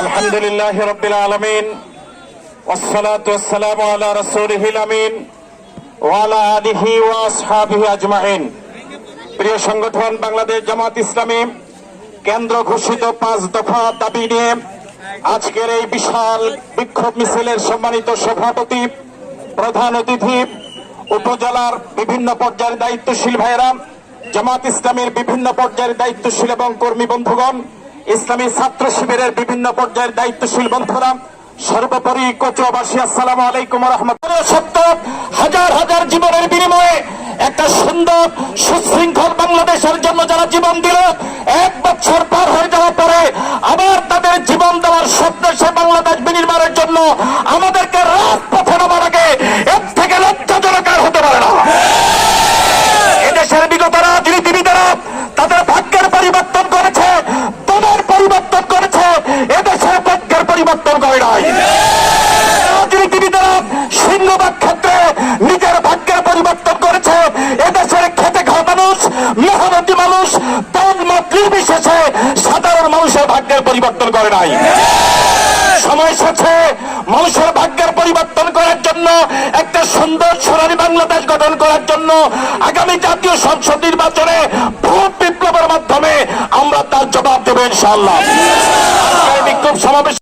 আলহামদুলিল্লাহ রাব্বিল আলামিন ওয়াসসালাতু ওয়াসসালামু আলা রাসূলিহিল আমিন ওয়া আলা আলিহি ওয়া আসহাবিহি আজমাইন। প্রিয় সংগঠন বাংলাদেশ জামাত ইসলামী কেন্দ্র ঘোষিত 5 দফা দাবি নিয়ে আজকের এই বিশাল বিক্ষোভ মিছিলের সম্মানিত সভাপতি, প্রধান অতিথি, উপজেলার বিভিন্ন পর্যায়ের দায়িত্বশীল ভাইয়েরা, জামাত ইসলামীর বিভিন্ন পর্যায়ের দায়িত্বশীল এবং কর্মী বন্ধুগণ, ইসলামী ছাত্র শিবিরের বিভিন্ন পর্যায়ের দায়িত্বশীল বন্ধুরা, সর্বোপরি কচুয়াবাসী, আসসালামু আলাইকুম ওয়া রাহমাতুল্লাহ। সত্য হাজার হাজার জীবনের বিনিময়ে একটা সুন্দর সুশৃঙ্খল বাংলাদেশের জন্য যারা জীবন দিল, 1 বছর পার হয়ে যাওয়ার পরে আবার তাদের জীবন দেওয়ার স্বপ্ন সে বাংলাদেশ বিনির্মাণের জন্য আমাদেরকে রাজপথে নামার আগে এর থেকে লজ্জাজনক আর হতে পারে না। এদেশের বিগত রাজনীতিবিদেরা তাদের ভাগ্যের পরিবর্তন করেছে, দলের পরিবর্তন করেছে, এদেশের ভাগ্যের পরিবর্তন করে নাই। রাজনীতিবিদেরা সিংহবাগ ক্ষেত্রে নিজের ভাগ্যের পরিবর্তন করেছে, এদেশের খেটে খাওয়া মানুষ, মেহনতি মানুষ, দল মত নির্বিশেষে সাধারণ মানুষের ভাগ্যের পরিবর্তন করে নাই। সময় এসেছে মানুষের ভাগ্যের পরিবর্তন করার জন্য, একটা সুন্দর সোনালী বাংলাদেশ গঠন করার জন্য আগামী জাতীয় সংসদ নির্বাচনে ভোট বিপ্লবের মাধ্যমে আমরা তার জবাব দেব ইনশাআল্লাহ। বিক্ষোভ সমাবেশ